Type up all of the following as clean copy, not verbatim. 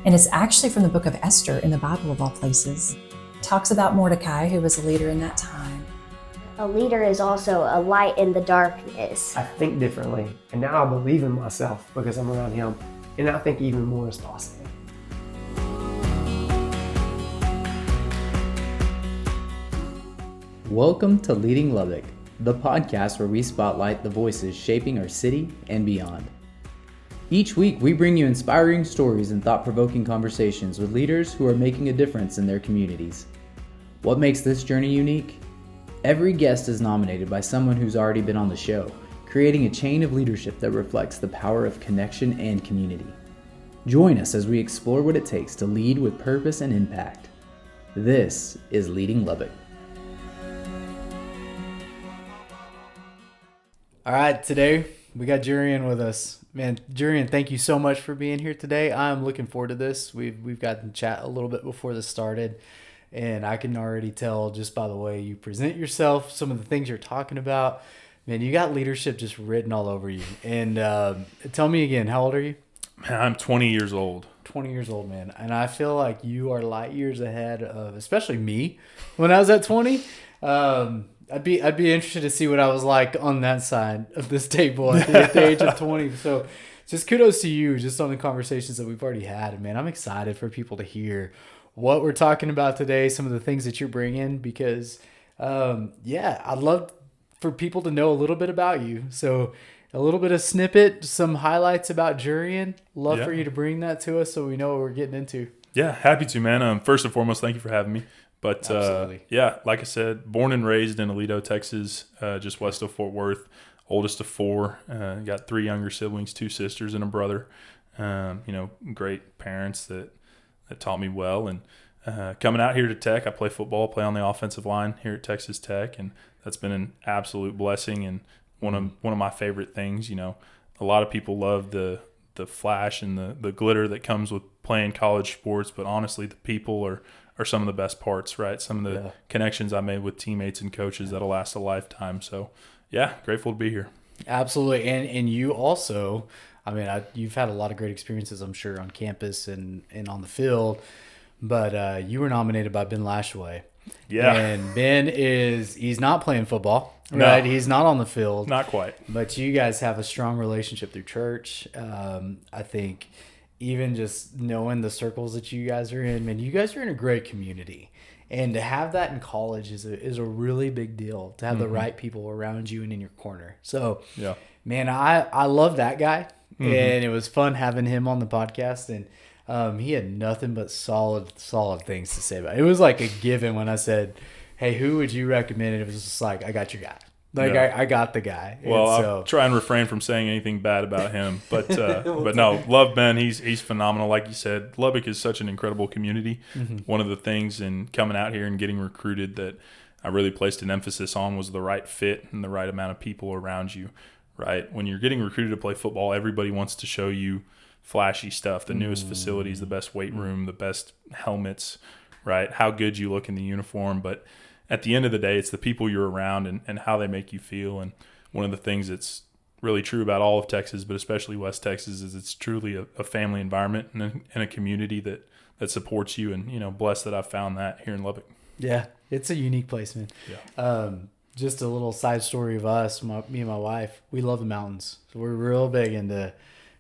And it's actually from the book of Esther in the Bible, of all places. It talks about Mordecai, who was a leader in that time. A leader is also a light in the darkness. I think differently, and now I believe in myself because I'm around him, and I think even more is possible. Welcome to Leading Lubbock, the podcast where we spotlight the voices shaping our city and beyond. Each week, we bring you inspiring stories and thought-provoking conversations with leaders who are making a difference in their communities. What makes this journey unique? Every guest is nominated by someone who's already been on the show, creating a chain of leadership that reflects the power of connection and community. Join us as we explore what it takes to lead with purpose and impact. This is Leading Lubbock. All right, today we got Jurrien with us. Man, Jurrien, thank you so much for being here today. I'm looking forward to this. We've gotten to chat a little bit before this started, and I can already tell just by the way you present yourself, some of the things you're talking about. Man, you got leadership just written all over you. And tell me again, how old are you? Man, I'm 20 years old. 20 years old, man. And I feel like you are light years ahead of, especially me, when I was at 20. I'd be interested to see what I was like on that side of this table at the age of 20. So just kudos to you just on the conversations that we've already had. And man, I'm excited for people to hear what we're talking about today, some of the things that you're bringing, because I'd love for people to know a little bit about you. So a little bit of snippet, some highlights about Jurrien. Love for you to bring that to us so we know what we're getting into. Yeah, happy to, man. First and foremost, thank you for having me. But like I said, born and raised in Aledo, Texas, just west of Fort Worth, oldest of four. Got three younger siblings, two sisters and a brother. Great parents that taught me well. And coming out here to Tech, I play football, play on the offensive line here at Texas Tech, and that's been an absolute blessing and one of my favorite things. You know, a lot of people love the flash and the glitter that comes with playing college sports, but honestly, the people are some of the best parts, right? Some of the connections I made with teammates and coaches that'll last a lifetime. So, yeah, grateful to be here. Absolutely. And you also, you've had a lot of great experiences, I'm sure, on campus and on the field, but you were nominated by Ben Lashaway. Yeah. And Ben he's not playing football, right? No, he's not on the field. Not quite. But you guys have a strong relationship through church. I think even just knowing the circles that you guys are in, man, you guys are in a great community. And to have that in college is a really big deal, to have the right people around you and in your corner. So, man, I love that guy. And it was fun having him on the podcast. And he had nothing but solid things to say about it. It was like a given when I said, hey, who would you recommend? And it was just like, I got your guy. I got the guy. Well, I'll try and refrain from saying anything bad about him. But but no, love Ben. He's phenomenal. Like you said, Lubbock is such an incredible community. One of the things in coming out here and getting recruited that I really placed an emphasis on was the right fit and the right amount of people around you, right? When you're getting recruited to play football, everybody wants to show you flashy stuff, the newest facilities, the best weight room, the best helmets, right? How good you look in the uniform. But at the end of the day, it's the people you're around and how they make you feel. And one of the things that's really true about all of Texas, but especially West Texas, is it's truly a family environment and a community that supports you. And, blessed that I've found that here in Lubbock. Yeah, it's a unique place, man. Yeah. Just a little side story of us, me and my wife, we love the mountains. So we're real big into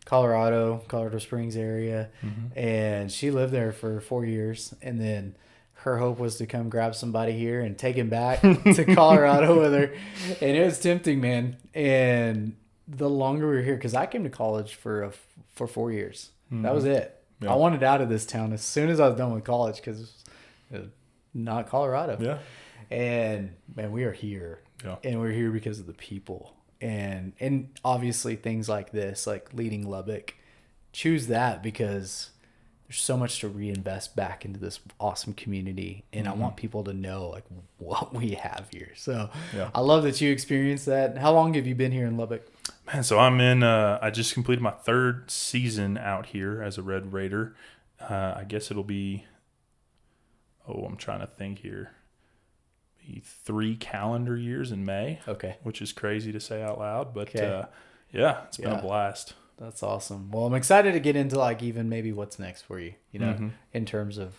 Colorado Springs area. And she lived there for 4 years. And then her hope was to come grab somebody here and take him back to Colorado with her. And it was tempting, man. And the longer we were here, because I came to college for 4 years. That was it. Yeah. I wanted out of this town as soon as I was done with college because it was not Colorado. Yeah. And, man, we are here. Yeah. And we're here because of the people. And obviously things like this, like Leading Lubbock, choose that because there's so much to reinvest back into this awesome community. And I want people to know like what we have here. So I love that you experienced that. How long have you been here in Lubbock? Man, so I'm in, I just completed my third season out here as a Red Raider. I guess it'll be, I'm trying to think here. 3 calendar years in May. Okay. Which is crazy to say out loud, but it's been a blast. That's awesome. Well, I'm excited to get into like even maybe what's next for you, in terms of,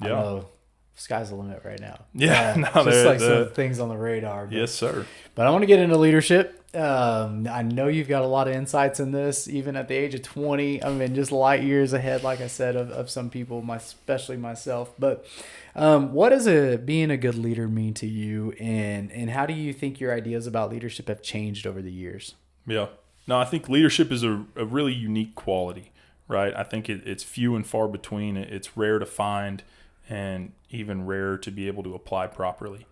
I don't know, sky's the limit right now. Yeah. No, just like some things on the radar. Yes, sir. But I want to get into leadership. I know you've got a lot of insights in this, even at the age of 20. I mean, just light years ahead, like I said, of some people, especially myself. But what does being a good leader mean to you, and how do you think your ideas about leadership have changed over the years? Yeah. No, I think leadership is a really unique quality, right? I think it's few and far between. It's rare to find and even rarer to be able to apply properly,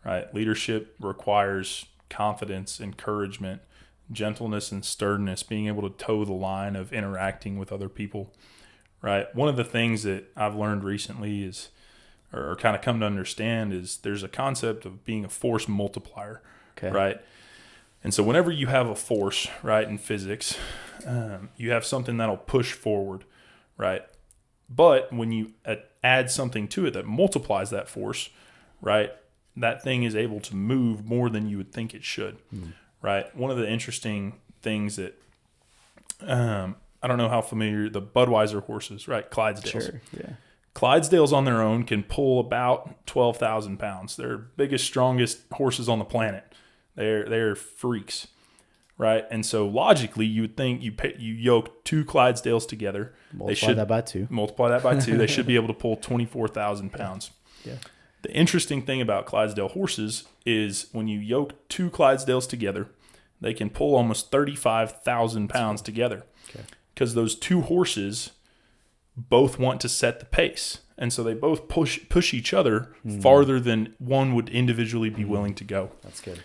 right? Leadership requires confidence, encouragement, gentleness, and sturdiness, being able to toe the line of interacting with other people, right? One of the things that I've learned recently is, or kind of come to understand, is there's a concept of being a force multiplier, right? And so whenever you have a force, right, in physics, you have something that'll push forward, right? But when you add something to it that multiplies that force, right, that thing is able to move more than you would think it should, right? One of the interesting things that, I don't know how familiar, the Budweiser horses, right, Clydesdales. Sure, yeah. Clydesdales on their own can pull about 12,000 pounds. They're biggest, strongest horses on the planet. They're freaks, right? And so logically, you would think you yoke 2 Clydesdales together. Multiply that by 2. Multiply that by 2. They should be able to pull 24,000 pounds. Yeah. The interesting thing about Clydesdale horses is when you yoke 2 Clydesdales together, they can pull almost 35,000 pounds together. Because those 2 horses both want to set the pace. And so they both push each other farther than one would individually be willing to go. That's good.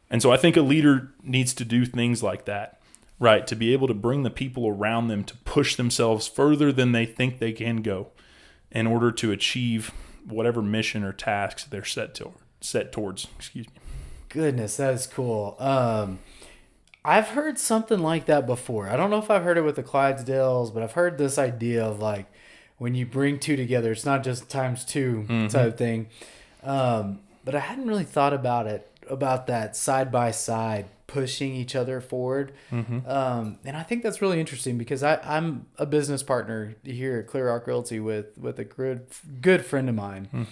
And so I think a leader needs to do things like that, right? To be able to bring the people around them to push themselves further than they think they can go in order to achieve whatever mission or tasks they're set towards. Excuse me. Goodness, that is cool. I've heard something like that before. I don't know if I've heard it with the Clydesdales, but I've heard this idea of like when you bring 2 together, it's not just times 2 type of thing. But I hadn't really thought about that side by side pushing each other forward. And I think that's really interesting because I'm a business partner here at Clear Arc Realty with a good friend of mine.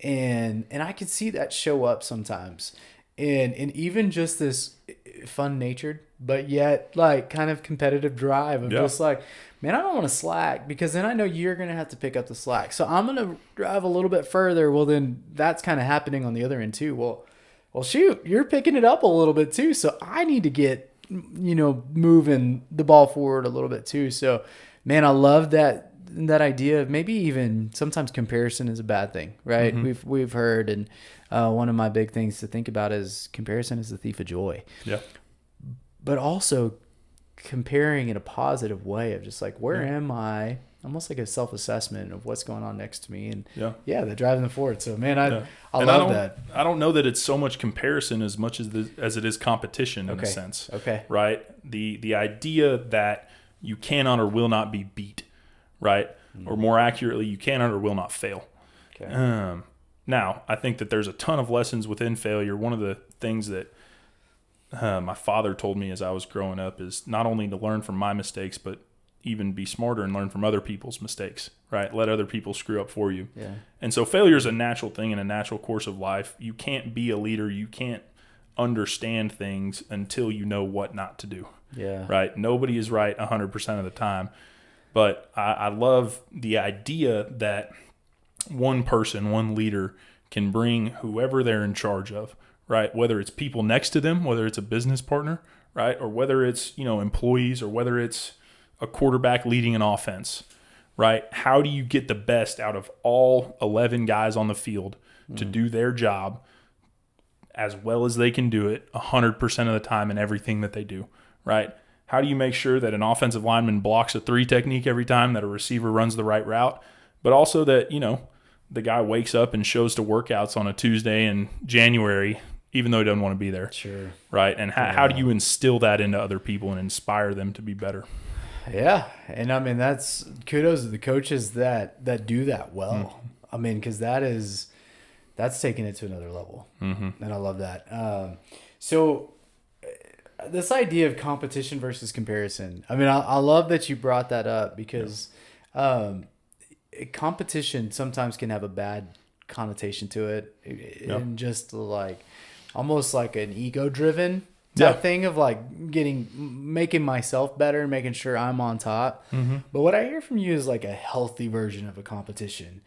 And I could see that show up sometimes. And even just this fun natured, but yet like kind of competitive drive of just like, man, I don't want to slack because then I know you're going to have to pick up the slack. So I'm going to drive a little bit further. Well, then that's kind of happening on the other end too. Well, shoot, you're picking it up a little bit too. So I need to get, moving the ball forward a little bit too. So, man, I love that idea of maybe even sometimes comparison is a bad thing, right? We've heard, and one of my big things to think about is comparison is the thief of joy. Yeah. But also comparing in a positive way of just like, where am I? Almost like a self-assessment of what's going on next to me, and they're driving them forward. So, man, I love that. I don't know that it's so much comparison as much as it is competition in a sense. Right? The idea that you cannot or will not be beat, right? Or more accurately, you cannot or will not fail. Now, I think that there's a ton of lessons within failure. One of the things that my father told me as I was growing up is not only to learn from my mistakes, but even be smarter and learn from other people's mistakes, right? Let other people screw up for you. And so failure is a natural thing in a natural course of life. You can't be a leader. You can't understand things until you know what not to do. Right? Nobody is right 100% of the time. But I love the idea that one person, one leader can bring whoever they're in charge of, right? Whether it's people next to them, whether it's a business partner, right? Or whether it's, employees, or whether it's a quarterback leading an offense, right? How do you get the best out of all 11 guys on the field to do their job as well as they can do it 100% of the time in everything that they do, right? How do you make sure that an offensive lineman blocks a 3 technique every time, that a receiver runs the right route, but also that, the guy wakes up and shows to workouts on a Tuesday in January, even though he doesn't want to be there. Sure. Right? And how do you instill that into other people and inspire them to be better? Yeah. And I mean, that's kudos to the coaches that do that well. I mean, because that's taking it to another level. And I love that. So this idea of competition versus comparison. I mean, I love that you brought that up because competition sometimes can have a bad connotation to it, and just like almost like an ego-driven type thing of like making myself better and making sure I'm on top. But what I hear from you is like a healthy version of a competition.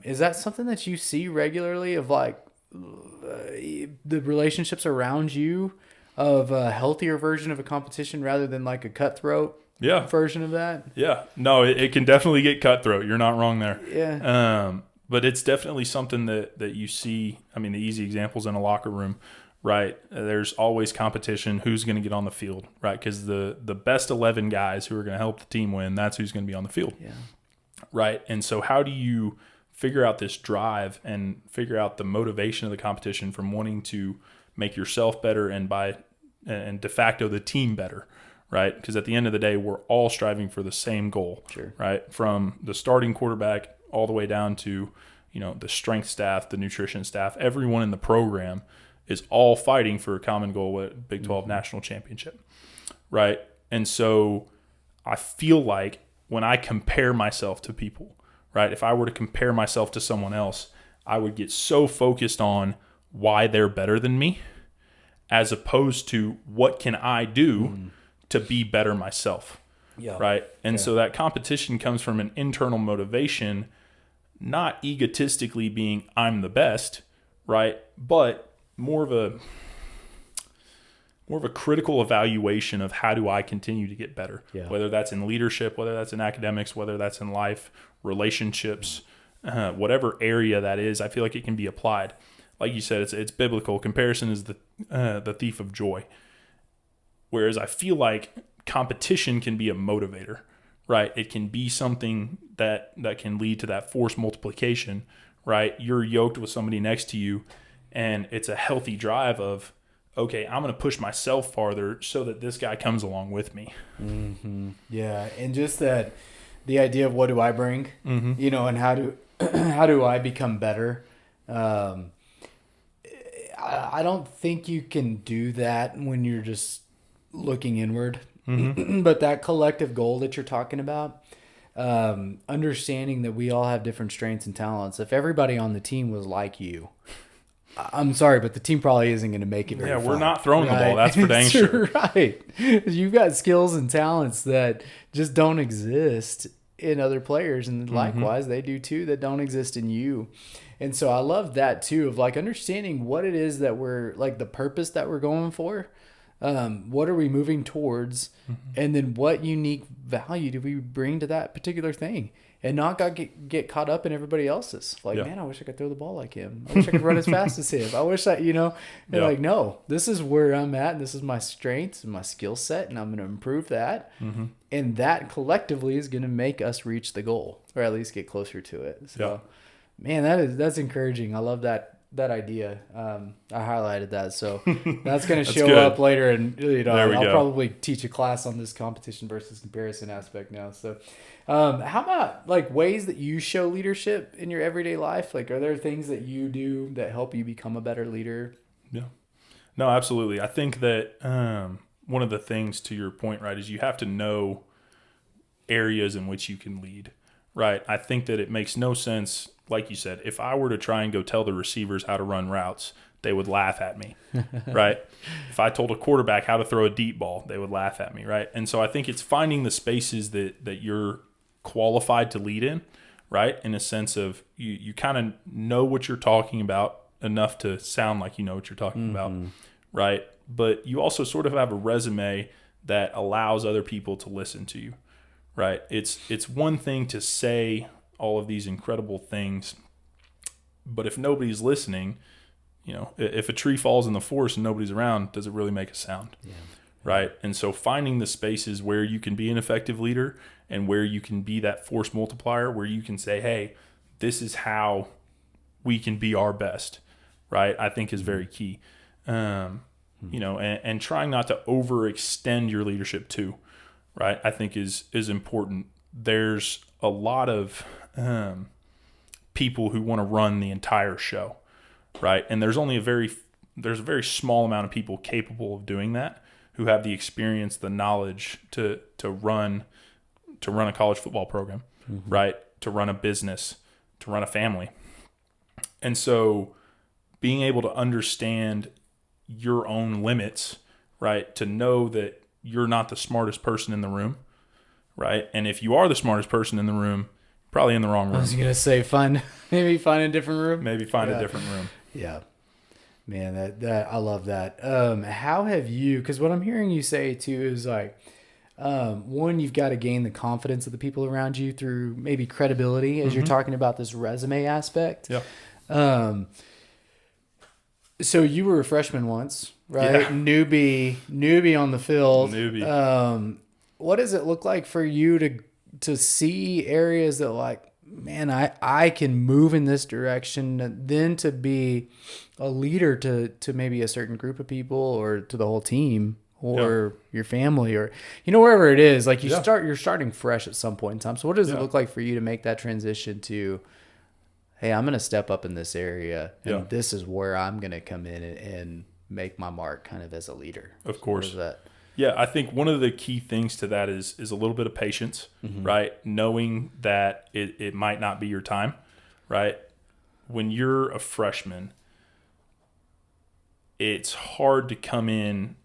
Is that something that you see regularly of like the relationships around you of a healthier version of a competition rather than like a cutthroat version of that? Yeah. No, it can definitely get cutthroat. You're not wrong there. Yeah. But it's definitely something that you see. I mean, the easy examples in a locker room, right? There's always competition. Who's going to get on the field, right? Because the best 11 guys who are going to help the team win, that's who's going to be on the field. Yeah. Right. And so how do you figure out this drive and figure out the motivation of the competition from wanting to make yourself better and de facto the team better, right? Because at the end of the day, we're all striving for the same goal, right? From the starting quarterback all the way down to, the strength staff, the nutrition staff, everyone in the program is all fighting for a common goal at Big 12 national championship, right? And so I feel like when I compare myself to people, right, if I were to compare myself to someone else, I would get so focused on why they're better than me as opposed to what can I do to be better myself, right? And so that competition comes from an internal motivation, not egotistically being I'm the best, right? But more of a critical evaluation of how do I continue to get better, whether that's in leadership, whether that's in academics, whether that's in life, relationships, whatever area that is. I feel like it can be applied. Like you said, it's biblical. Comparison is the thief of joy. Whereas I feel like competition can be a motivator, right? It can be something that can lead to that force multiplication, right? You're yoked with somebody next to you, and it's a healthy drive of, okay, I'm going to push myself farther so that this guy comes along with me. Mm-hmm. Yeah, and just that the idea of what do I bring, and how do I become better. I don't think you can do that when you're just looking inward. But that collective goal that you're talking about, understanding that we all have different strengths and talents. If everybody on the team was like you, I'm sorry, but the team probably isn't going to make it very far. We're not throwing the ball. That's for dang sure. Right. You've got skills and talents that just don't exist in other players. And likewise, they do too, that don't exist in you. And so I love that too, of like understanding what it is that we're like the purpose that we're going for. What are we moving towards? And then what unique value do we bring to that particular thing? And not get caught up in everybody else's. Like, man, I wish I could throw the ball like him. I wish I could run as fast as him. I wish like, no, this is where I'm at. And this is my strengths and my skill set. And I'm going to improve that. And that collectively is going to make us reach the goal, or at least get closer to it. So, man, that's encouraging. I love that idea. I highlighted that. So that's going to show up later. And, I'll probably teach a class on this competition versus comparison aspect now. So, how about like ways that you show leadership in your everyday life? Like, are there things that you do that help you become a better leader? Yeah, no, absolutely. I think that, one of the things to your point, right, is you have to know areas in which you can lead, right? I think that it makes no sense. Like you said, if I were to try and go tell the receivers how to run routes, they would laugh at me, right? If I told a quarterback how to throw a deep ball, they would laugh at me, right? And so I think it's finding the spaces that you're qualified to lead in, right? In a sense of you kind of know what you're talking about enough to sound like you know what you're talking about, right? But you also sort of have a resume that allows other people to listen to you, right? It's one thing to say all of these incredible things, but if nobody's listening, if a tree falls in the forest and nobody's around, does it really make a sound? Right? And so finding the spaces where you can be an effective leader and where you can be that force multiplier, where you can say, hey, this is how we can be our best, right? I think is very key. And trying not to overextend your leadership too, right? I think is important. There's a lot of people who want to run the entire show, right? And there's only a very small amount of people capable of doing that who have the experience, the knowledge to run a college football program, right? To run a business, to run a family. And so being able to understand your own limits, right? To know that you're not the smartest person in the room, right? And if you are the smartest person in the room, probably in the wrong room. I was going to say maybe find a different room. Maybe find a different room. Yeah. Man, that I love that. How have you, because what I'm hearing you say too is like, one, you've got to gain the confidence of the people around you through maybe credibility as you're talking about this resume aspect. Yeah. So you were a freshman once, right? Yeah. Newbie on the field. Newbie. What does it look like for you to see areas that like, man, I can move in this direction, then to be a leader to maybe a certain group of people or to the whole team or your family or, wherever it is, like you're starting fresh at some point in time. So what does it look like for you to make that transition to, hey, I'm going to step up in this area and this is where I'm going to come in and make my mark kind of as a leader? Of course. What is that? Yeah, I think one of the key things to that is a little bit of patience, right? Knowing that it might not be your time, right? When you're a freshman, it's hard to come in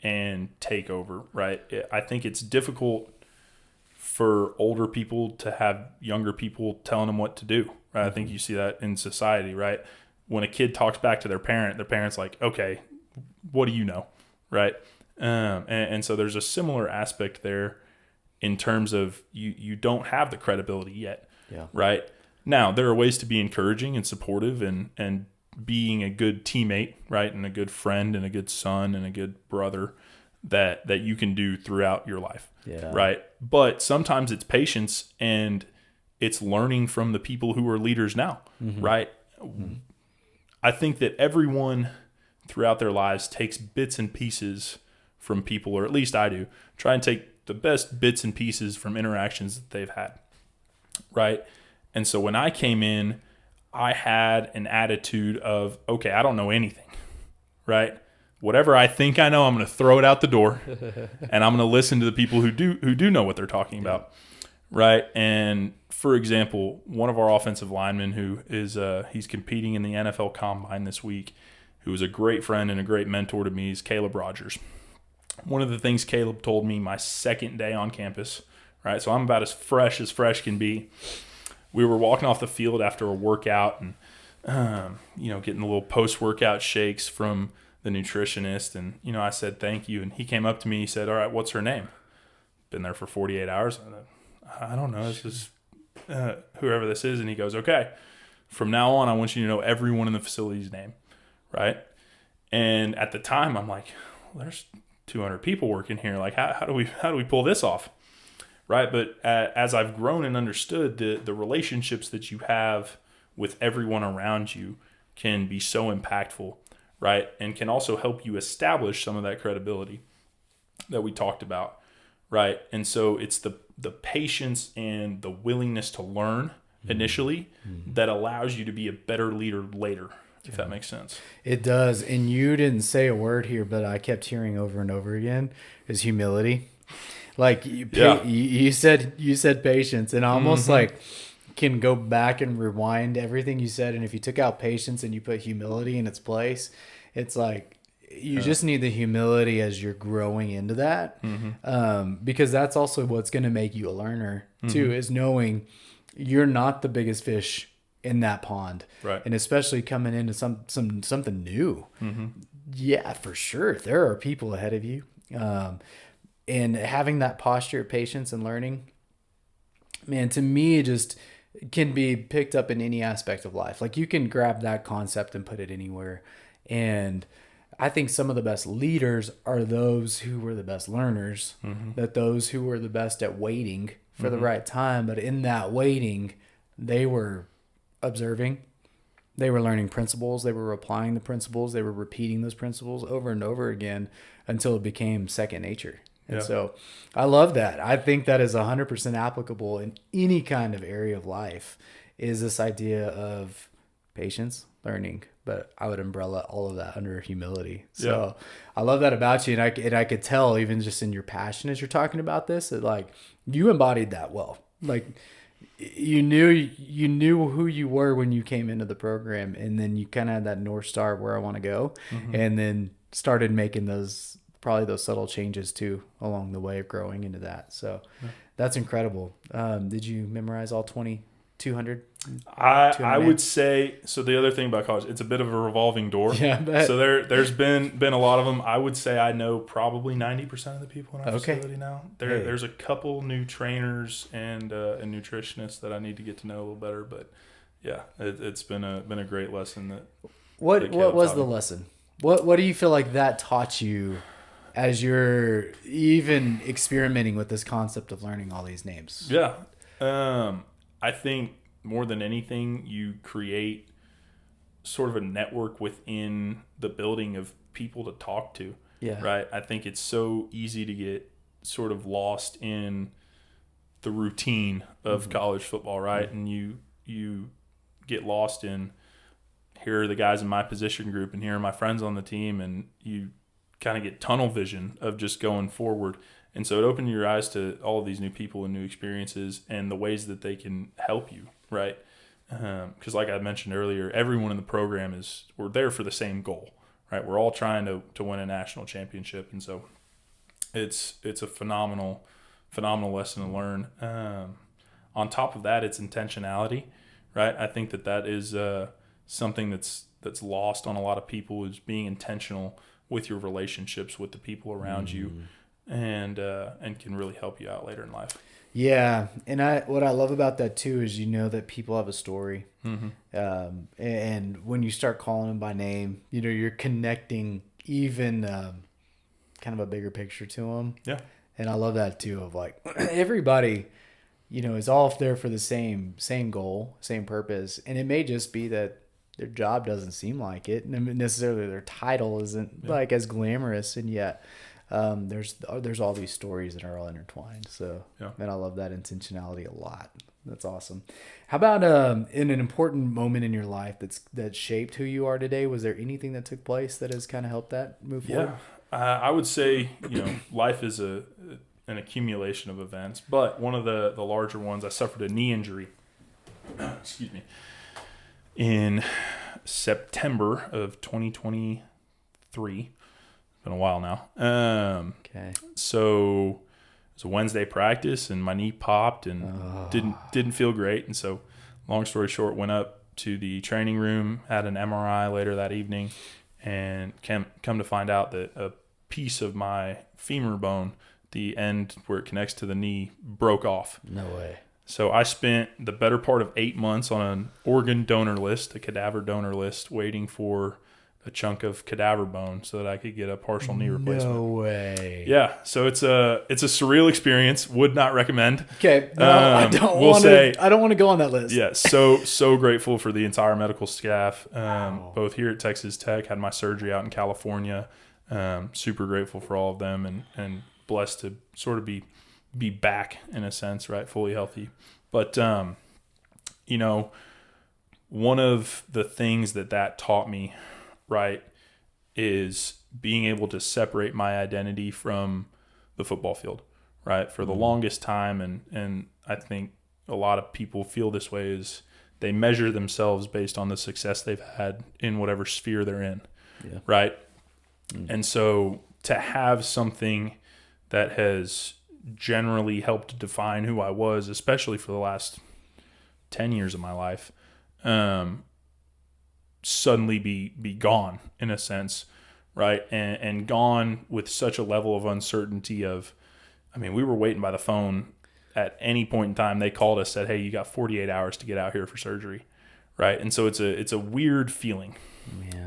and take over, right? I think it's difficult for older people to have younger people telling them what to do, right? I think you see that in society, right? When a kid talks back to their parent's like, okay, what do you know, right? And so there's a similar aspect there in terms of you don't have the credibility yet, right? Now, there are ways to be encouraging and supportive and being a good teammate, right? And a good friend and a good son and a good brother that you can do throughout your life, right? But sometimes it's patience and it's learning from the people who are leaders now, right? I think that everyone throughout their lives takes bits and pieces from people, or at least I do, try and take the best bits and pieces from interactions that they've had, right? And so when I came in, I had an attitude of, okay, I don't know anything, right? Whatever I think I know, I'm going to throw it out the door, and I'm going to listen to the people who do know what they're talking about, right? And for example, one of our offensive linemen who is he's competing in the NFL Combine this week, who is a great friend and a great mentor to me, is Caleb Rogers. One of the things Caleb told me my second day on campus, right? So I'm about as fresh can be. We were walking off the field after a workout and, getting the little post-workout shakes from the nutritionist. And, I said, thank you. And he came up to me, he said, all right, what's her name? Been there for 48 hours. I don't know. This is whoever this is. And he goes, okay, from now on, I want you to know everyone in the facility's name, right? And at the time, I'm like, well, there's 200 people working here. Like, how do we pull this off, right? But as I've grown and understood, the relationships that you have with everyone around you can be so impactful, right? And can also help you establish some of that credibility that we talked about, right? And so it's the patience and the willingness to learn initially that allows you to be a better leader later, if that makes sense. It does. And you didn't say a word here, but I kept hearing over and over again is humility. Like you said patience, and almost like can go back and rewind everything you said. And if you took out patience and you put humility in its place, it's like you just need the humility as you're growing into that. Because that's also what's going to make you a learner too, is knowing you're not the biggest fish in that pond, right? And especially coming into something new. Yeah, for sure, there are people ahead of you, and having that posture of patience and learning, man, to me, it just can be picked up in any aspect of life. Like you can grab that concept and put it anywhere. And I think some of the best leaders are those who were the best learners, that those who were the best at waiting for the right time. But in that waiting, they were observing, they were learning principles, they were applying the principles, they were repeating those principles over and over again until it became second nature. And so I love that. I think that is 100% applicable in any kind of area of life, is this idea of patience, learning, but I would umbrella all of that under humility. So I love that about you. And I could tell even just in your passion as you're talking about this, that like you embodied that well. Like you knew who you were when you came into the program, and then you kind of had that North Star of where I want to go, and then started making those subtle changes too along the way of growing into that. So that's incredible. Did you memorize all 200? I would say, so the other thing about college, it's a bit of a revolving door. Yeah. So there's been a lot of them. I would say I know probably 90% of the people in our facility now. There's a couple new trainers and nutritionists that I need to get to know a little better. But yeah, it's been a great lesson. What was the lesson? What do you feel like that taught you as you're even experimenting with this concept of learning all these names? Yeah. I think more than anything, you create sort of a network within the building of people to talk to. Yeah. Right. I think it's so easy to get sort of lost in the routine of college football, right? And you get lost in, here are the guys in my position group and here are my friends on the team, and you kind of get tunnel vision of just going forward. And so it opened your eyes to all of these new people and new experiences and the ways that they can help you, right? Because like I mentioned earlier, everyone in the program we're there for the same goal, right? We're all trying to win a national championship. And so it's a phenomenal lesson to learn. On top of that, it's intentionality, right? I think that is something that's lost on a lot of people, is being intentional with your relationships with the people around you. And can really help you out later in life. Yeah, and what I love about that too is that people have a story, and when you start calling them by name, you're connecting even kind of a bigger picture to them. Yeah, and I love that too, of like everybody, is all there for the same goal, same purpose, and it may just be that their job doesn't seem like it, and necessarily their title isn't like as glamorous, and yet. There's all these stories that are all intertwined. So, man, I love that intentionality a lot. That's awesome. How about in an important moment in your life that shaped who you are today? Was there anything that took place that has kind of helped that move forward? I would say life is an accumulation of events, but one of the larger ones, I suffered a knee injury. Excuse me. In September of 2023. Been a while now. Okay. So it was a Wednesday practice, and my knee popped and didn't feel great. And so, long story short, went up to the training room, had an MRI later that evening, and come to find out that a piece of my femur bone, the end where it connects to the knee, broke off. No way. So I spent the better part of 8 months on an organ donor list, a cadaver donor list, waiting for a chunk of cadaver bone so that I could get a partial knee replacement. No way. Yeah, so it's a surreal experience. Would not recommend. Okay, no, I don't want to go on that list. Yeah, so grateful for the entire medical staff, both here at Texas Tech. Had my surgery out in California. Super grateful for all of them, and blessed to sort of be back in a sense, right, fully healthy. But one of the things that taught me, right, is being able to separate my identity from the football field, right? For the longest time, and I think a lot of people feel this way, is they measure themselves based on the success they've had in whatever sphere they're in, right? And so to have something that has generally helped define who I was, especially for the last 10 years of my life, suddenly be gone in a sense, right? And gone with such a level of uncertainty of, we were waiting by the phone at any point in time. They called us, said, hey, you got 48 hours to get out here for surgery, right? And so it's a weird feeling,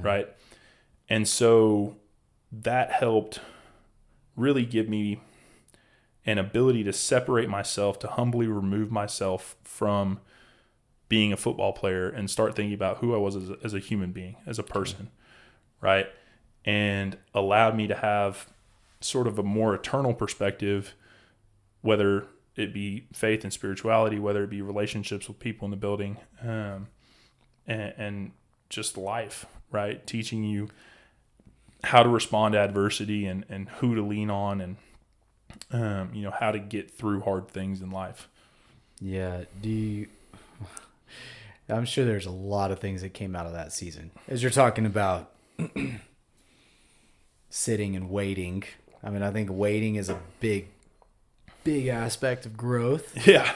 right? And so that helped really give me an ability to separate myself, to humbly remove myself from being a football player and start thinking about who I was as a human being, as a person, right? And allowed me to have sort of a more eternal perspective, whether it be faith and spirituality, whether it be relationships with people in the building, and just life, right? Teaching you how to respond to adversity and who to lean on and, how to get through hard things in life. Yeah. I'm sure there's a lot of things that came out of that season. As you're talking about sitting and waiting. I mean, I think waiting is a big aspect of growth. Yeah.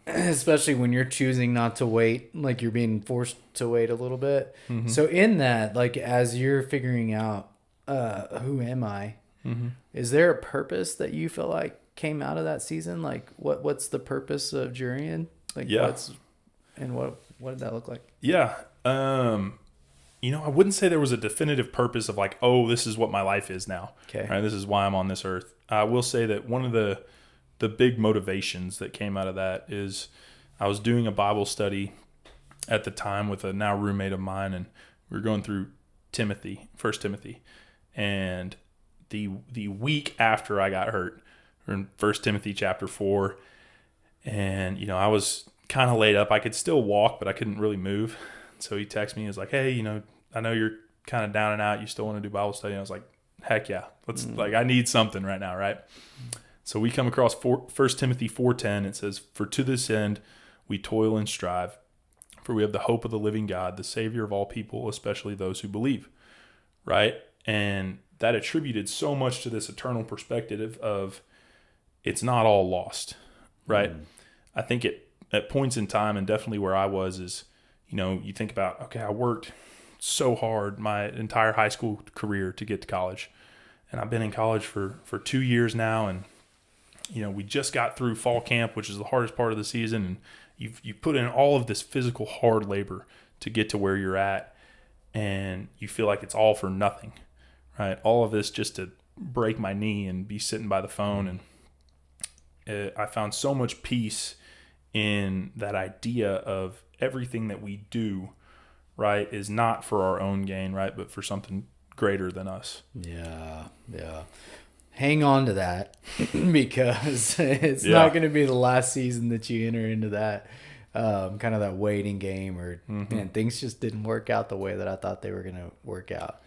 Especially when you're choosing not to wait, like you're being forced to wait a little bit. Mm-hmm. So in that, like as you're figuring out, who am I? Mm-hmm. Is there a purpose that you feel like came out of that season? Like what's the purpose of Jurrien? Like what did that look like? Yeah. I wouldn't say there was a definitive purpose of like, oh, this is what my life is now. Okay. Right? This is why I'm on this earth. I will say that one of the big motivations that came out of that is I was doing a Bible study at the time with a now roommate of mine, and we were going through First Timothy. And the week after I got hurt, we're in 1 Timothy chapter 4, and I was kind of laid up. I could still walk, but I couldn't really move. So he texted me. He was like, "Hey, I know you're kind of down and out. You still want to do Bible study?" And I was like, "Heck yeah, let's I need something right now, right?" So we come across 1 Timothy 4:10. It says, "For to this end we toil and strive, for we have the hope of the living God, the Savior of all people, especially those who believe." Right? And that attributed so much to this eternal perspective of it's not all lost, right? I think at points in time, and definitely where I was, is, you think about, okay, I worked so hard my entire high school career to get to college. And I've been in college for 2 years now. And, we just got through fall camp, which is the hardest part of the season. And you've put in all of this physical hard labor to get to where you're at. And you feel like it's all for nothing, right? All of this just to break my knee and be sitting by the phone. And I found so much peace in that idea of everything that we do, right, is not for our own gain, right, but for something greater than us. Yeah. Hang on to that because it's not going to be the last season that you enter into that kind of that waiting game or man, things just didn't work out the way that I thought they were going to work out.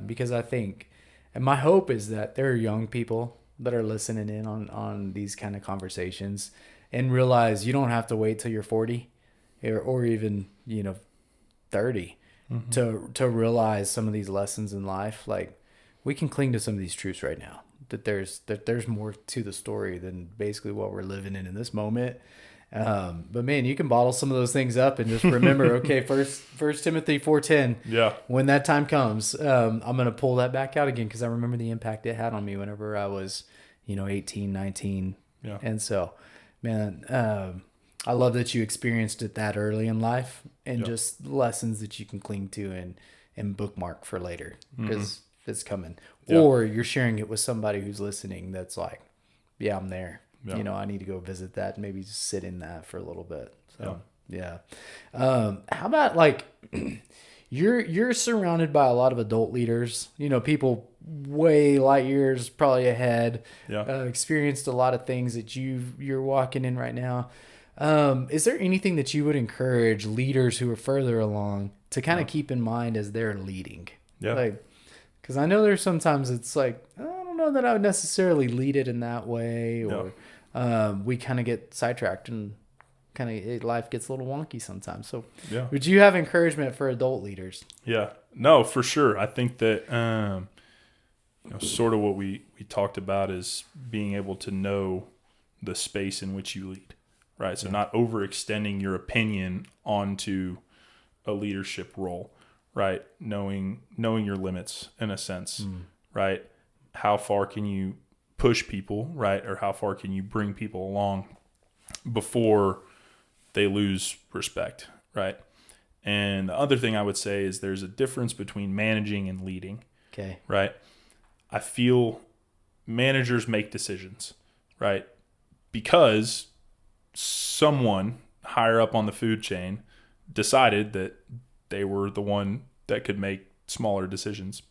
Because I think, and my hope is that there are young people that are listening in on these kind of conversations and realize you don't have to wait till you're 40 or even, 30 to realize some of these lessons in life. Like we can cling to some of these truths right now, that there's more to the story than basically what we're living in this moment. But man, you can bottle some of those things up and just remember, okay, First Timothy 4:10. Yeah. When that time comes, I'm going to pull that back out again, because I remember the impact it had on me whenever I was, 18, 19. Yeah. And so, man, I love that you experienced it that early in life, and just lessons that you can cling to and bookmark for later, because it's coming. Yeah. Or you're sharing it with somebody who's listening that's like, yeah, I'm there. Yeah. I need to go visit that and maybe just sit in that for a little bit. So, yeah. How about like you're surrounded by a lot of adult leaders, people way light years probably ahead, experienced a lot of things that you're walking in right now. Is there anything that you would encourage leaders who are further along to kind of keep in mind as they're leading? Yeah. Like, because I know there's sometimes it's like, I don't know that I would necessarily lead it in that way, or we kind of get sidetracked and kind of life gets a little wonky sometimes. So would you have encouragement for adult leaders? Yeah, no, for sure. I think that, sort of what we talked about is being able to know the space in which you lead, right? So not overextending your opinion onto a leadership role, right? Knowing your limits in a sense, right? How far can you push people, right? Or how far can you bring people along before they lose respect, right? And the other thing I would say is there's a difference between managing and leading. Okay. Right? I feel managers make decisions, right? Because someone higher up on the food chain decided that they were the one that could make smaller decisions,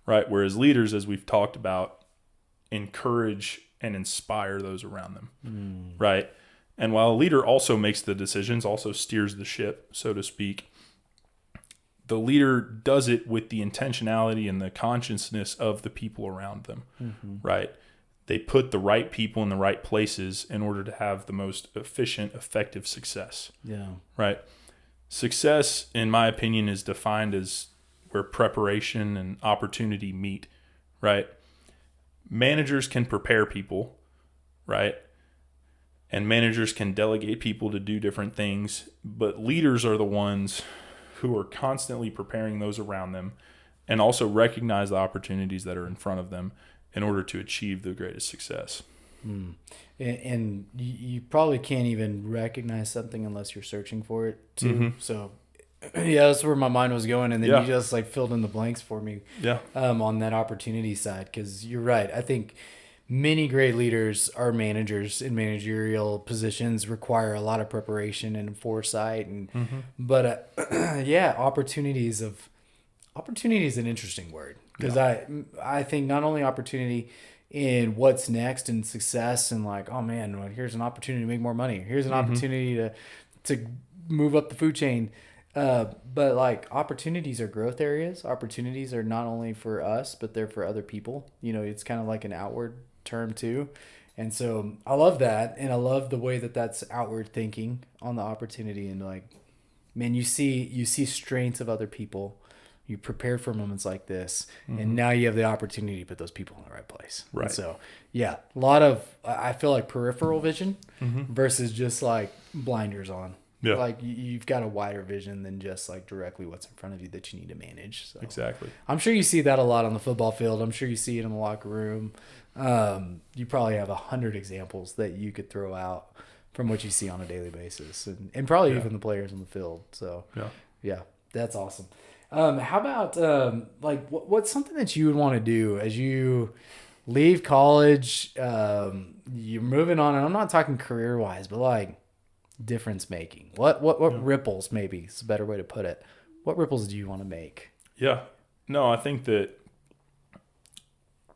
right? Whereas leaders, as we've talked about, encourage and inspire those around them, right? And while a leader also makes the decisions, also steers the ship, so to speak, the leader does it with the intentionality and the consciousness of the people around them, right? They put the right people in the right places in order to have the most efficient, effective success. Yeah. Right. Success, in my opinion, is defined as where preparation and opportunity meet, right? Managers can prepare people, right? And managers can delegate people to do different things, but leaders are the ones who are constantly preparing those around them and also recognize the opportunities that are in front of them in order to achieve the greatest success. And you probably can't even recognize something unless you're searching for it too. So yeah, that's where my mind was going. And then you just like filled in the blanks for me on that opportunity side. Cause you're right. I think many great leaders are managers in managerial positions, require a lot of preparation and foresight. And, but opportunity is an interesting word. Cause I think not only opportunity in what's next and success and like, oh man, well, here's an opportunity to make more money. Here's an opportunity to move up the food chain. But like opportunities are growth areas. Opportunities are not only for us, but they're for other people. You know, it's kind of like an outward term too. And so I love that. And I love the way that that's outward thinking on the opportunity. And like, man, you see strengths of other people. You prepare for moments like this, and now you have the opportunity to put those people in the right place. Right. And so, yeah, a lot of, I feel like peripheral vision versus just like blinders on. Yeah. Like you've got a wider vision than just like directly what's in front of you that you need to manage. So Exactly. I'm sure you see that a lot on the football field. I'm sure you see it in the locker room. You probably have 100 examples that you could throw out from what you see on a daily basis, and probably even the players on the field. So yeah, that's awesome. How about like what's something that you would want to do as you leave college? You're moving on, and I'm not talking career wise, but like difference making. What ripples, maybe is a better way to put it. What ripples do you want to make? Yeah. No, I think that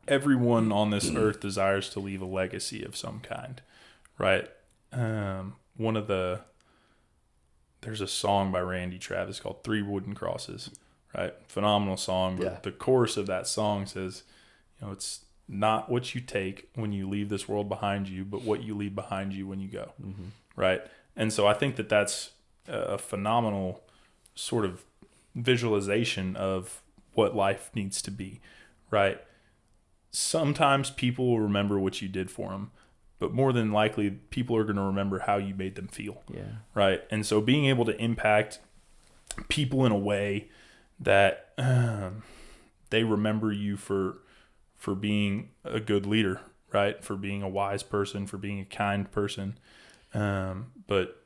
everyone on this earth desires to leave a legacy of some kind, right? There's a song by Randy Travis called 3 Wooden Crosses, right? Phenomenal song. But the chorus of that song says, it's not what you take when you leave this world behind you, but what you leave behind you when you go, right? And so I think that that's a phenomenal sort of visualization of what life needs to be, right? Sometimes people will remember what you did for them, but more than likely, people are going to remember how you made them feel. Yeah. Right. And so being able to impact people in a way that they remember you for being a good leader, right? For being a wise person, for being a kind person. But,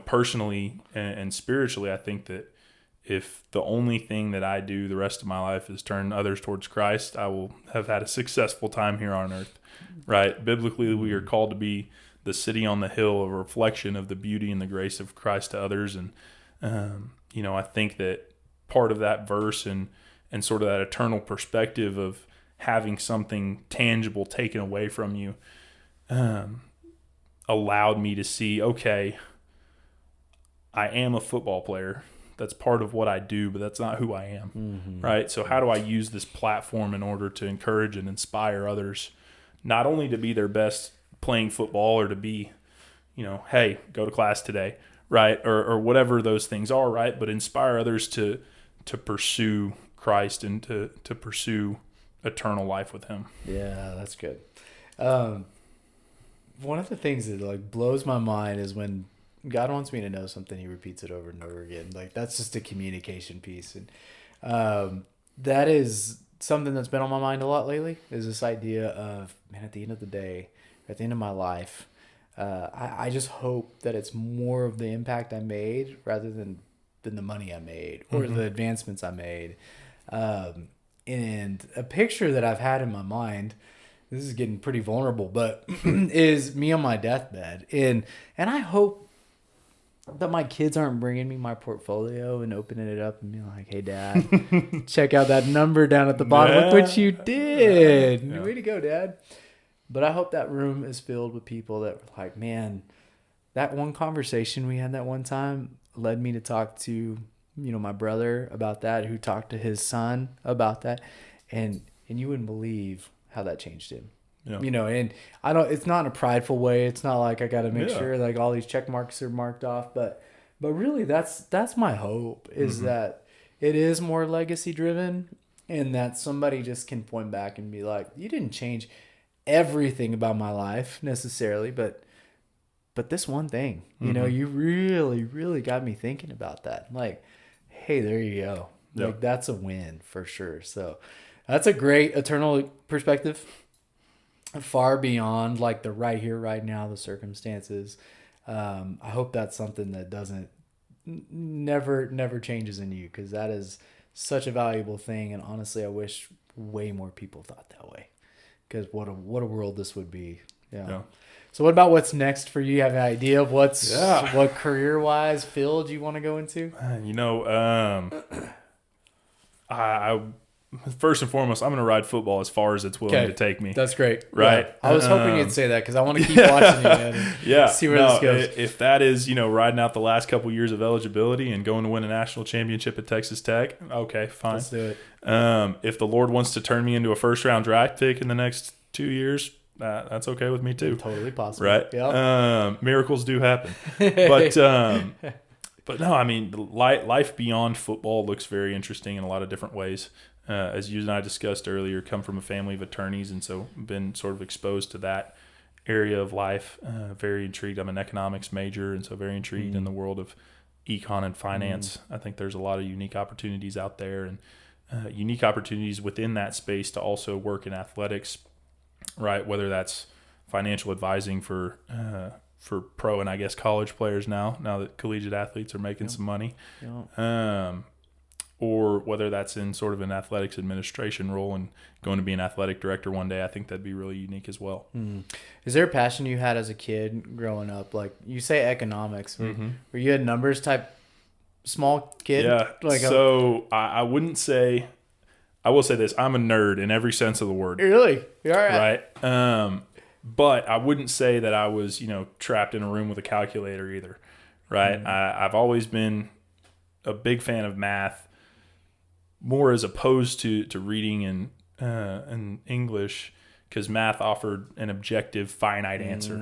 personally and spiritually, I think that if the only thing that I do the rest of my life is turn others towards Christ, I will have had a successful time here on earth. Right. Biblically, we are called to be the city on the hill, a reflection of the beauty and the grace of Christ to others. And, I think that part of that verse and sort of that eternal perspective of having something tangible taken away from you allowed me to see, okay, I am a football player. That's part of what I do, but that's not who I am. Right. So how do I use this platform in order to encourage and inspire others, not only to be their best playing football or to be, hey, go to class today, right? Or whatever those things are, right? But inspire others to pursue Christ and to pursue eternal life with him. Yeah, that's good. One of the things that like blows my mind is when God wants me to know something, he repeats it over and over again. Like that's just a communication piece. And that is something that's been on my mind a lot lately, is this idea of, man, at the end of the day, at the end of my life, I just hope that it's more of the impact I made rather than the money I made or the advancements I made. And a picture that I've had in my mind, this is getting pretty vulnerable, but is me on my deathbed. And I hope that my kids aren't bringing me my portfolio and opening it up and being like, hey, Dad, check out that number down at the bottom. Look what you did. Yeah. Way to go, Dad. But I hope that room is filled with people that were like, man, that one conversation we had that one time led me to talk to my brother about that, who talked to his son about that, and you wouldn't believe how that changed him. Yeah. And it's not in a prideful way. It's not like I got to make sure like all these check marks are marked off, but really that's my hope, is that it is more legacy driven, and that somebody just can point back and be like, you didn't change everything about my life necessarily, but this one thing, you really, really got me thinking about that. Like, hey, there you go. Yep. Like, that's a win for sure. So that's a great eternal perspective, far beyond like the right here, right now, the circumstances. I hope that's something that never changes in you, because that is such a valuable thing. And honestly, I wish way more people thought that way, because what a world this would be. Yeah. So what about what's next for you? You have an idea of what career-wise field you want to go into? I first and foremost, I'm going to ride football as far as it's willing to take me. That's great. Right. Yeah. I was hoping you'd say that, because I want to keep watching you, man, and see where this goes. If that is, riding out the last couple years of eligibility and going to win a national championship at Texas Tech, okay, fine. Let's do it. If the Lord wants to turn me into a first-round draft pick in the next 2 years, that's okay with me too. Totally possible. Right. Yep. Miracles do happen. But no, I mean, life beyond football looks very interesting in a lot of different ways. As you and I discussed earlier, come from a family of attorneys, and so been sort of exposed to that area of life. Very intrigued. I'm an economics major, and so very intrigued in the world of econ and finance. I think there's a lot of unique opportunities out there, and unique opportunities within that space to also work in athletics, right? Whether that's financial advising for pro and I guess college players now that collegiate athletes are making some money. Or whether that's in sort of an athletics administration role and going to be an athletic director one day. I think that'd be really unique as well. Is there a passion you had as a kid growing up? Like, you say economics, were you a numbers type small kid? Yeah. So I wouldn't say, I will say this, I'm a nerd in every sense of the word. Really? You're all right. Right. But I wouldn't say that I was, trapped in a room with a calculator either. Right. I've always been a big fan of math, more as opposed to reading and English, because math offered an objective, finite answer.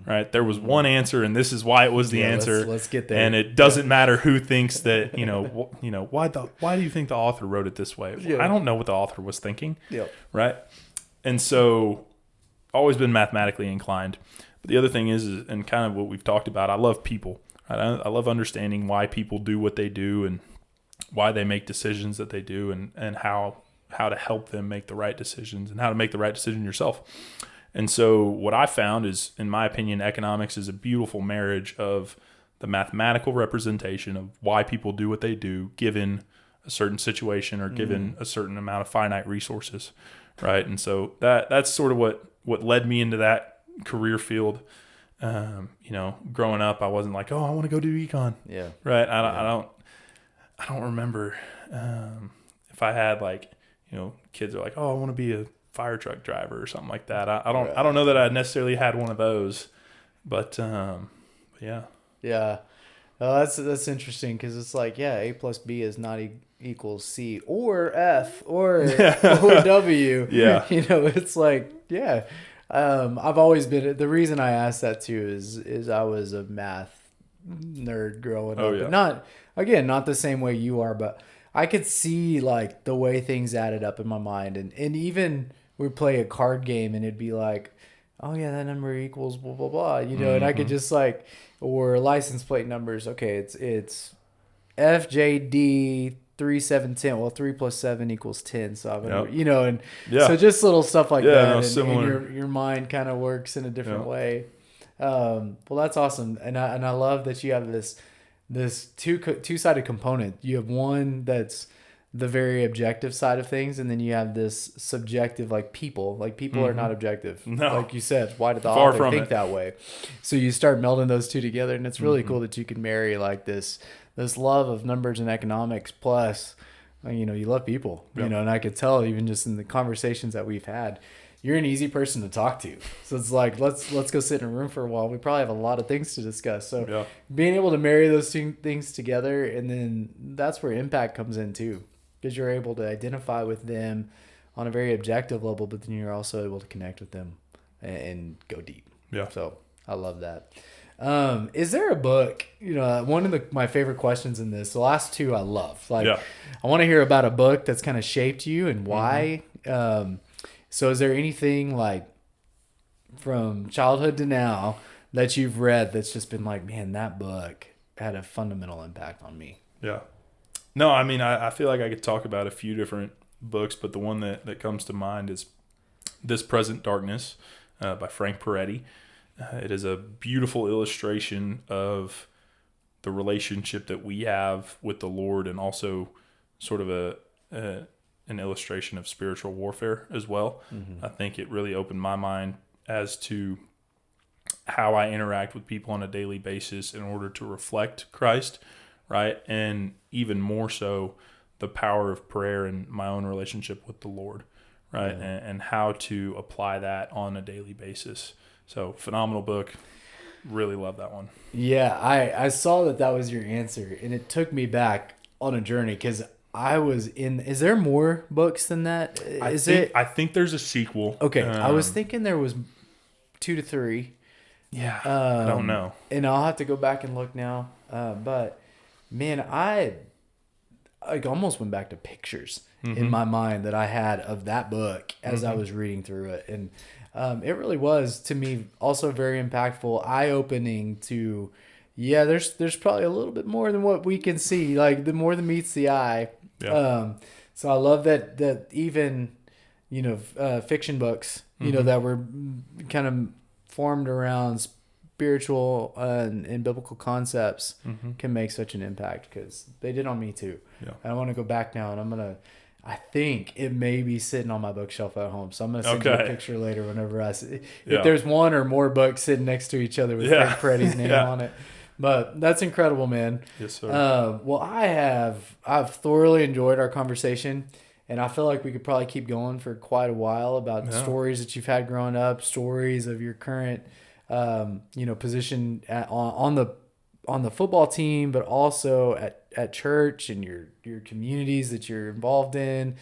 Right? There was one answer, and this is why it was the answer. Let's get there. And it doesn't matter who thinks that. Why do you think the author wrote it this way? Yeah. I don't know what the author was thinking. Yep. Right? And so, always been mathematically inclined. But the other thing is, and kind of what we've talked about, I love people. Right? I love understanding why people do what they do and why they make decisions that they do, and how to help them make the right decisions and how to make the right decision yourself. And so what I found is, in my opinion, economics is a beautiful marriage of the mathematical representation of why people do what they do given a certain situation or given a certain amount of finite resources, right? And so that's sort of what led me into that career field. Growing up, I wasn't like, oh, I want to go do econ. Yeah. Right. I don't remember if I had kids are like, oh, I want to be a fire truck driver or something like that. I don't know that I necessarily had one of those, but yeah. Yeah. Oh, that's interesting, because it's like, A plus B is not equals C or F or W. Yeah. It's like, I've always been, the reason I asked that too is I was a math nerd growing up. Yeah. But not the same way you are, but I could see like the way things added up in my mind, and even we'd play a card game and it'd be like, oh yeah, that number equals blah blah blah, and I could just like, or license plate numbers, okay, it's FJD 3710. Well, 3 plus 7 equals 10. So and so just little stuff like that. No, similar. And your mind kind of works in a different way. Well, that's awesome, and I love that you have this two-sided component. You have one that's the very objective side of things, and then you have this subjective, like people are not objective. No. Like you said, why did the Far author from think it. that way? So you start melding those two together, and it's really cool that you can marry like this love of numbers and economics plus, you love people, and I could tell even just in the conversations that we've had. you're an easy person to talk to. So it's like, let's go sit in a room for a while. We probably have a lot of things to discuss. So being able to marry those two things together, and then that's where impact comes in too, because you're able to identify with them on a very objective level, but then you're also able to connect with them and go deep. Yeah. So I love that. Is there a book, one of my favorite questions in this, the last two I love, I want to hear about a book that's kind of shaped you and why. So is there anything like from childhood to now that you've read that's just been like, man, that book had a fundamental impact on me? Yeah. No, I mean, I feel like I could talk about a few different books, but the one that comes to mind is This Present Darkness by Frank Peretti. It is a beautiful illustration of the relationship that we have with the Lord, and also sort of an illustration of spiritual warfare as well. I think it really opened my mind as to how I interact with people on a daily basis in order to reflect Christ, right? And even more so, the power of prayer and my own relationship with the Lord, right? And how to apply that on a daily basis. So phenomenal book. Really love that one. Yeah, I saw that was your answer, and it took me back on a journey, because I was in. Is there more books than that? I think there's a sequel. Okay, I was thinking there was 2 to 3. Yeah, I don't know, and I'll have to go back and look now. But man, I almost went back to pictures in my mind that I had of that book as I was reading through it, and it really was, to me, also very impactful, eye-opening to, there's probably a little bit more than what we can see, like the more than meets the eye. So I love that even, fiction books, that were kind of formed around spiritual and biblical concepts can make such an impact, because they did on me too. I want to go back now, and I think it may be sitting on my bookshelf at home. So I'm going to send you a picture later whenever I see if there's one or more books sitting next to each other with Frank Peretti's name on it. But that's incredible, man. Yes, sir. Well, I've thoroughly enjoyed our conversation, and I feel like we could probably keep going for quite a while about stories that you've had growing up, stories of your current, position on the football team, but also at church and your communities that you're involved in.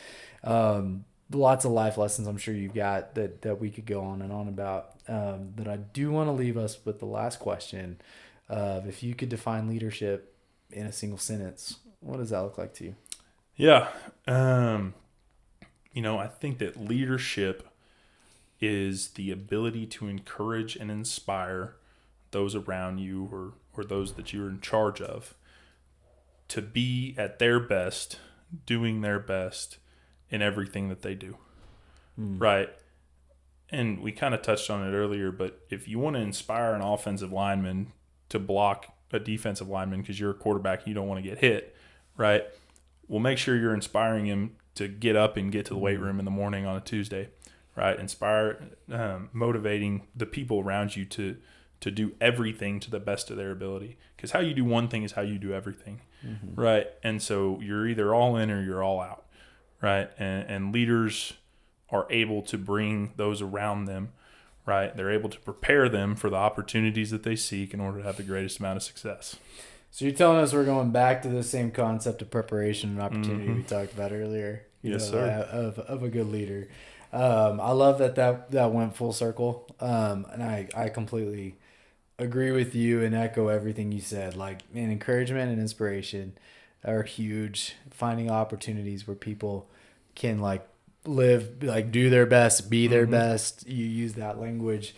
Lots of life lessons I'm sure you've got that we could go on and on about. But I do want to leave us with the last question of, if you could define leadership in a single sentence, what does that look like to you? Yeah. I think that leadership is the ability to encourage and inspire those around you or those that you're in charge of to be at their best, doing their best in everything that they do. Right? And we kind of touched on it earlier, but if you want to inspire an offensive lineman to block a defensive lineman because you're a quarterback, you don't want to get hit, right? Well, make sure you're inspiring him to get up and get to the weight room in the morning on a Tuesday, right? Motivating the people around you to do everything to the best of their ability. Because how you do one thing is how you do everything, right? And so you're either all in or you're all out, right? And leaders are able to bring those around them, right? They're able to prepare them for the opportunities that they seek in order to have the greatest amount of success. So you're telling us we're going back to the same concept of preparation and opportunity we talked about earlier. Yes, sir. Of a good leader. I love that went full circle. And I completely agree with you and echo everything you said. Like, man, encouragement and inspiration are huge. Finding opportunities where people can live, do their best, be their best. You use that language.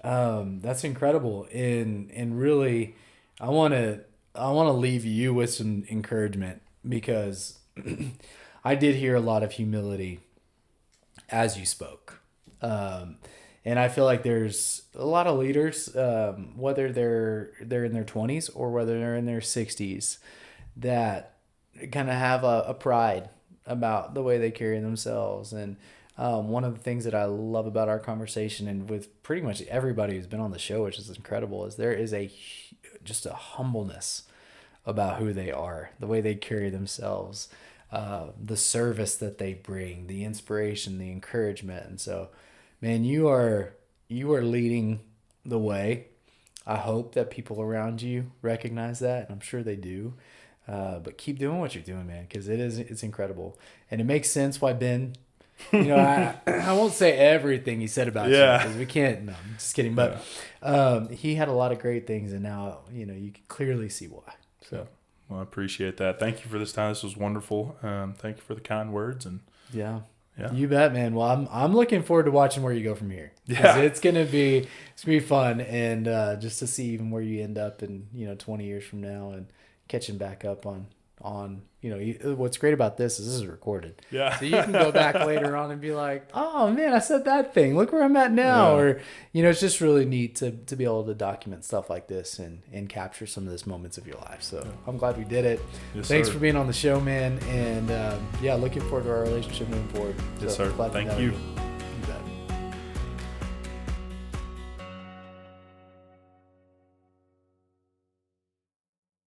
That's incredible. And really, I want to leave you with some encouragement, because I did hear a lot of humility as you spoke. And I feel like there's a lot of leaders, whether they're in their 20s or whether they're in their 60s, that kind of have a pride about the way they carry themselves. And one of the things that I love about our conversation, and with pretty much everybody who's been on the show, which is incredible, is there is just a humbleness about who they are, the way they carry themselves, the service that they bring, the inspiration, the encouragement. And so, man, you are leading the way. I hope that people around you recognize that, and I'm sure they do. But keep doing what you're doing, man, because it's incredible, and it makes sense why Ben. I won't say everything he said about you because we can't. No, I'm just kidding. But he had a lot of great things, and now you can clearly see why. So, well, I appreciate that. Thank you for this time. This was wonderful. Thank you for the kind words, and yeah, you bet, man. Well, I'm looking forward to watching where you go from here. Yeah, it's gonna be fun, and just to see even where you end up in 20 years from now, and catching back up on what's great about this is recorded. Yeah. So you can go back later on and be like, oh man, I said that thing. Look where I'm at now. Or, it's just really neat to be able to document stuff like this and capture some of these moments of your life. So I'm glad we did it. Yes, Thanks sir. for being on the show, man. And looking forward to our relationship moving forward. Yes, So sir. glad to Thank know you.